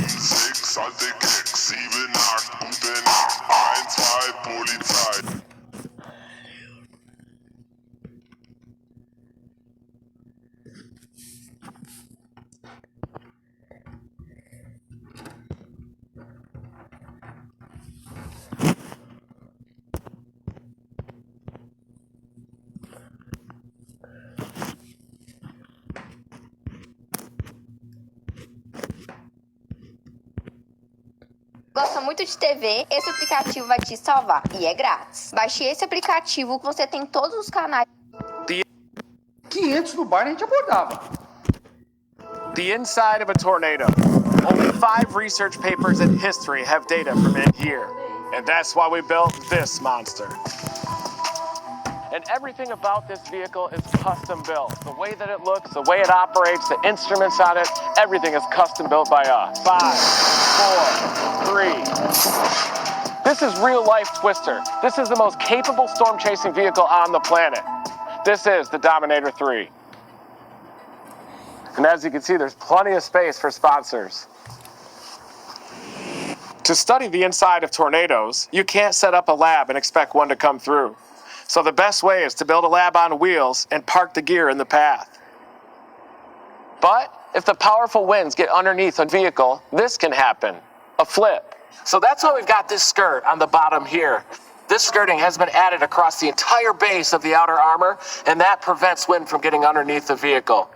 6, alte Keks, 7, 8, gute Nacht, 1, 2, Polizei. Gosta muito de TV? Esse aplicativo vai te salvar e é grátis. Baixe esse aplicativo que você tem todos os canais. 500 no bar a gente abordava. The inside of a tornado. Only 5 research papers in history have data from in here. And that's why we built this monster. And everything about this vehicle is custom built. The way that it looks, the way it operates, the instruments on it, everything is custom built by us. 5, 4, 3. This is real life Twister. This is the most capable storm chasing vehicle on the planet. This is the Dominator 3. And as you can see, there's plenty of space for sponsors. To study the inside of tornadoes, you can't set up a lab and expect one to come through. So the best way is to build a lab on wheels and park the gear in the path. But if the powerful winds get underneath a vehicle, this can happen, a flip. So that's why we've got this skirt on the bottom here. This skirting has been added across the entire base of the outer armor, and that prevents wind from getting underneath the vehicle.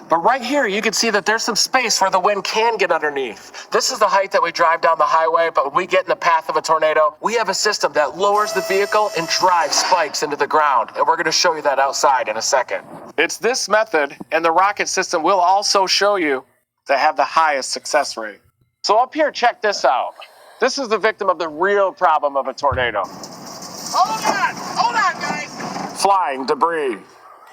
But right here, you can see that there's some space where the wind can get underneath. This is the height that we drive down the highway, but when we get in the path of a tornado, we have a system that lowers the vehicle and drives spikes into the ground. And we're going to show you that outside in a second. It's this method, and the rocket system will also show you, that have the highest success rate. So up here, check this out. This is the victim of the real problem of a tornado. Hold on, guys. Flying debris.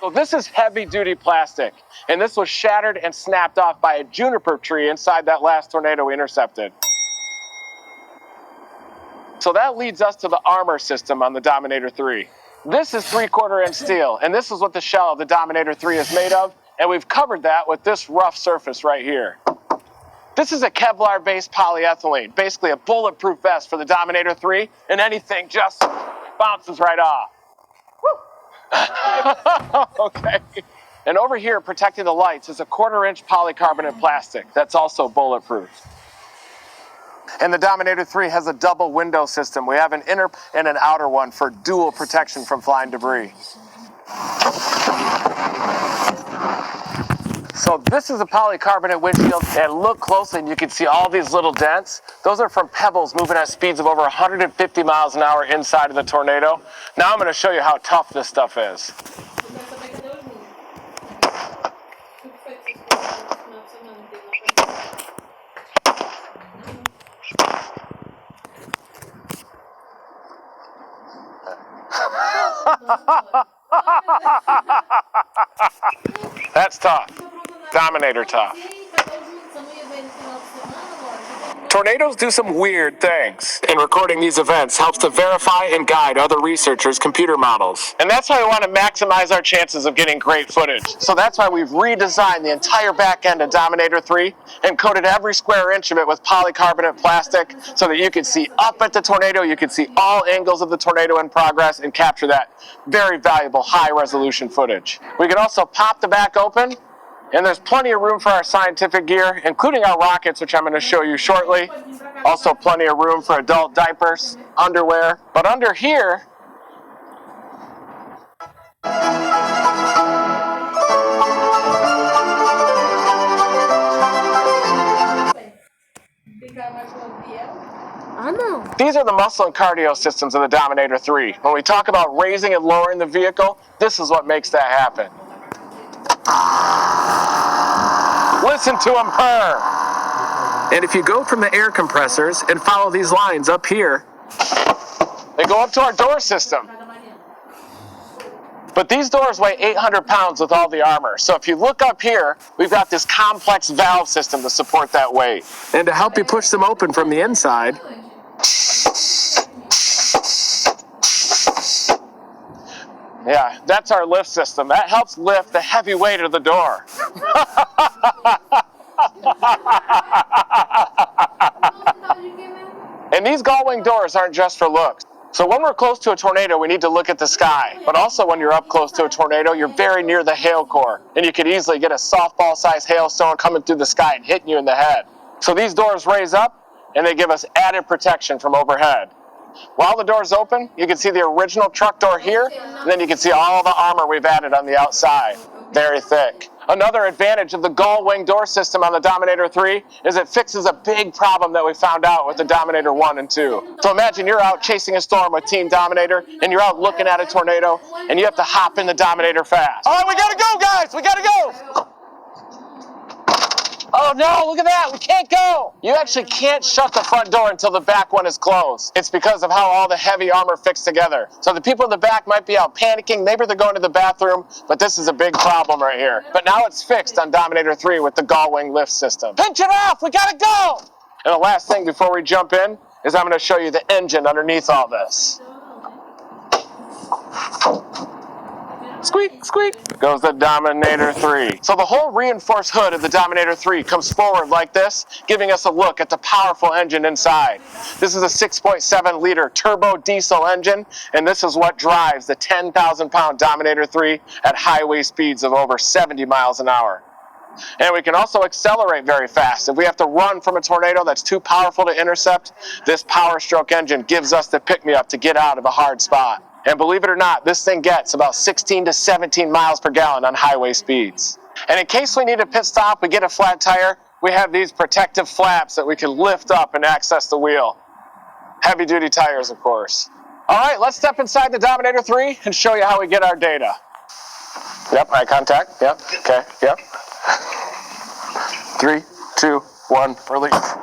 So this is heavy-duty plastic, and this was shattered and snapped off by a juniper tree inside that last tornado we intercepted. So that leads us to the armor system on the Dominator 3. This is 3/4-inch steel, and this is what the shell of the Dominator 3 is made of, and we've covered that with this rough surface right here. This is a Kevlar-based polyethylene, basically a bulletproof vest for the Dominator 3, and anything just bounces right off. Okay. And over here, protecting the lights, is a 1/4-inch polycarbonate plastic that's also bulletproof. And the Dominator 3 has a double window system. We have an inner and an outer one for dual protection from flying debris. So this is a polycarbonate windshield, and look closely and you can see all these little dents. Those are from pebbles moving at speeds of over 150 miles an hour inside of the tornado. Now I'm going to show you how tough this stuff is. That's tough. Dominator tough. Tornadoes do some weird things, and recording these events helps to verify and guide other researchers' computer models. And that's why we want to maximize our chances of getting great footage. So that's why we've redesigned the entire back end of Dominator 3 and coated every square inch of it with polycarbonate plastic so that you can see up at the tornado, you can see all angles of the tornado in progress and capture that very valuable high-resolution footage. We can also pop the back open, and there's plenty of room for our scientific gear, including our rockets, which I'm going to show you shortly. Also plenty of room for adult diapers, underwear. But under here, these are the muscle and cardio systems of the Dominator 3. When we talk about raising and lowering the vehicle, this is what makes that happen. Listen to them purr. And if you go from the air compressors and follow these lines up here, they go up to our door system. But these doors weigh 800 pounds with all the armor. So if you look up here, we've got this complex valve system to support that weight. And to help you push them open from the inside, yeah, that's our lift system. That helps lift the heavy weight of the door. And these gull-wing doors aren't just for looks. So when we're close to a tornado, we need to look at the sky. But also when you're up close to a tornado, you're very near the hail core. And you could easily get a softball-sized hailstone coming through the sky and hitting you in the head. So these doors raise up, and they give us added protection from overhead. While the door's open, you can see the original truck door here, and then you can see all the armor we've added on the outside. Very thick. Another advantage of the gull-wing door system on the Dominator 3 is it fixes a big problem that we found out with the Dominator 1 and 2. So imagine you're out chasing a storm with Team Dominator, and you're out looking at a tornado, and you have to hop in the Dominator fast. All right, we gotta go, guys! We gotta go! Oh no, look at that, we can't go! You actually can't shut the front door until the back one is closed. It's because of how all the heavy armor fixed together. So the people in the back might be out panicking, maybe they're going to the bathroom, but this is a big problem right here. But now it's fixed on Dominator 3 with the gull-wing lift system. Pinch it off, we gotta go! And the last thing before we jump in is I'm gonna show you the engine underneath all this. Squeak, squeak, goes the Dominator 3. So the whole reinforced hood of the Dominator 3 comes forward like this, giving us a look at the powerful engine inside. This is a 6.7 liter turbo diesel engine, and this is what drives the 10,000 pound Dominator 3 at highway speeds of over 70 miles an hour. And we can also accelerate very fast. If we have to run from a tornado that's too powerful to intercept, this Power Stroke engine gives us the pick-me-up to get out of a hard spot. And believe it or not, this thing gets about 16 to 17 miles per gallon on highway speeds. And in case we need a pit stop, we get a flat tire, we have these protective flaps that we can lift up and access the wheel. Heavy duty tires, of course. All right, let's step inside the Dominator 3 and show you how we get our data. Yep, eye contact, yep, okay, yep. 3, 2, 1, release.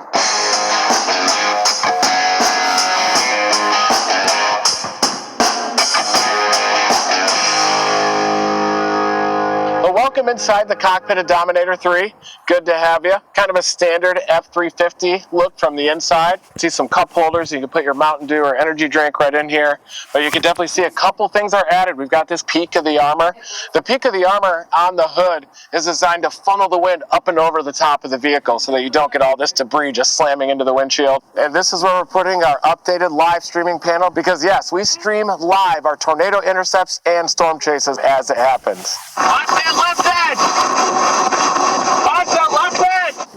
Welcome inside the cockpit of Dominator 3. Good to have you. Kind of a standard F350 look from the inside. See some cup holders. You can put your Mountain Dew or energy drink right in here. But you can definitely see a couple things are added. We've got this peak of the armor. The peak of the armor on the hood is designed to funnel the wind up and over the top of the vehicle so that you don't get all this debris just slamming into the windshield. And this is where we're putting our updated live streaming panel because yes, we stream live our tornado intercepts and storm chases as it happens.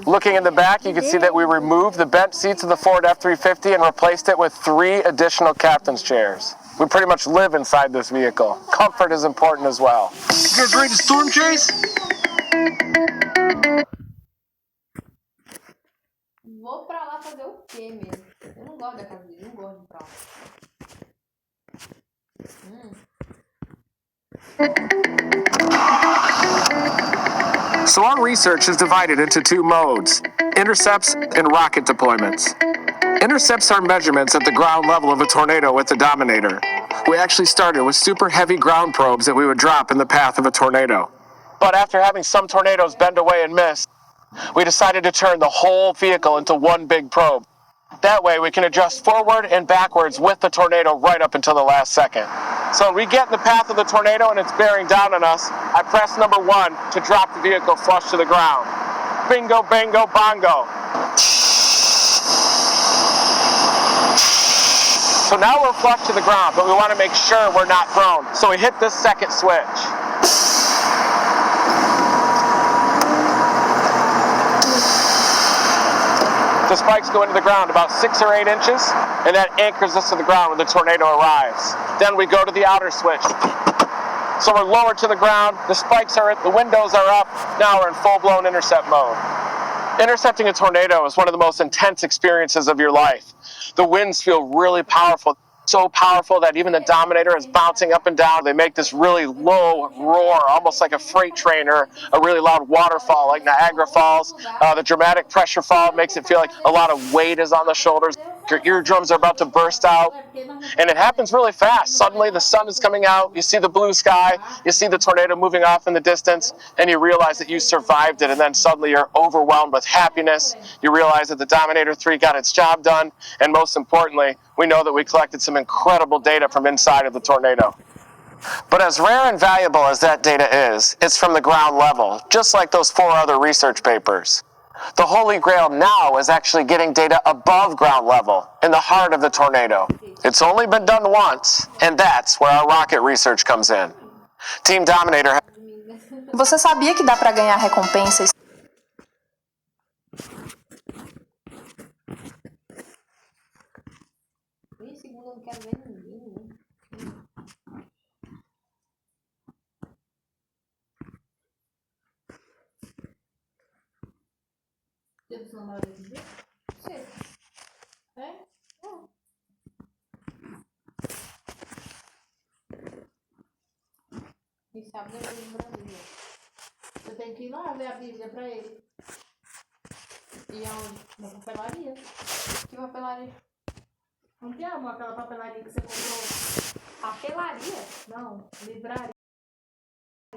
Looking in the back, you can see that we removed the bent seats of the Ford F350 and replaced it with 3 additional captain's chairs. We pretty much live inside this vehicle. Comfort is important as well. You guys ready to storm chase? Vou pra lá fazer o quê mesmo? Eu não gosto da casa dele, não gosto de ir pra lá. So our research is divided into 2 modes, intercepts and rocket deployments. Intercepts are measurements at the ground level of a tornado with the Dominator. We actually started with super heavy ground probes that we would drop in the path of a tornado. But after having some tornadoes bend away and miss, we decided to turn the whole vehicle into one big probe. That way we can adjust forward and backwards with the tornado right up until the last second. So when we get in the path of the tornado and it's bearing down on us, I press number 1 to drop the vehicle flush to the ground. Bingo, bango, bongo. So now we're flush to the ground, but we want to make sure we're not thrown. So we hit this second switch. The spikes go into the ground about 6 or 8 inches, and that anchors us to the ground when the tornado arrives. Then we go to the outer switch. So we're lower to the ground, the spikes are, the windows are up, now we're in full-blown intercept mode. Intercepting a tornado is one of the most intense experiences of your life. The winds feel really powerful. So powerful that even the Dominator is bouncing up and down. They make this really low roar, almost like a freight train or a really loud waterfall like Niagara Falls. The dramatic pressure fall makes it feel like a lot of weight is on the shoulders. Your eardrums are about to burst out. And it happens really fast. Suddenly the sun is coming out, you see the blue sky, you see the tornado moving off in the distance, and you realize that you survived it, and then suddenly you're overwhelmed with happiness. You realize that the Dominator 3 got its job done, and most importantly, we know that we collected some incredible data from inside of the tornado. But as rare and valuable as that data is, it's from the ground level, just like those 4 other research papers. The Holy Grail now is actually getting data above ground level, in the heart of the tornado. It's only been done once, and that's where our rocket research comes in. Team Dominator. Você sabia que dá para ganhar recompensas? Segundo, eu não quero ver ninguém. Deus não vai dizer? Sim. É? Não. Quem sabe depois no Brasil. Eu tenho que ir lá ver a Bíblia pra ele. E aonde? Na papelaria. Que papelaria? Não tem aquela papelaria que você comprou? Papelaria? Não, livraria.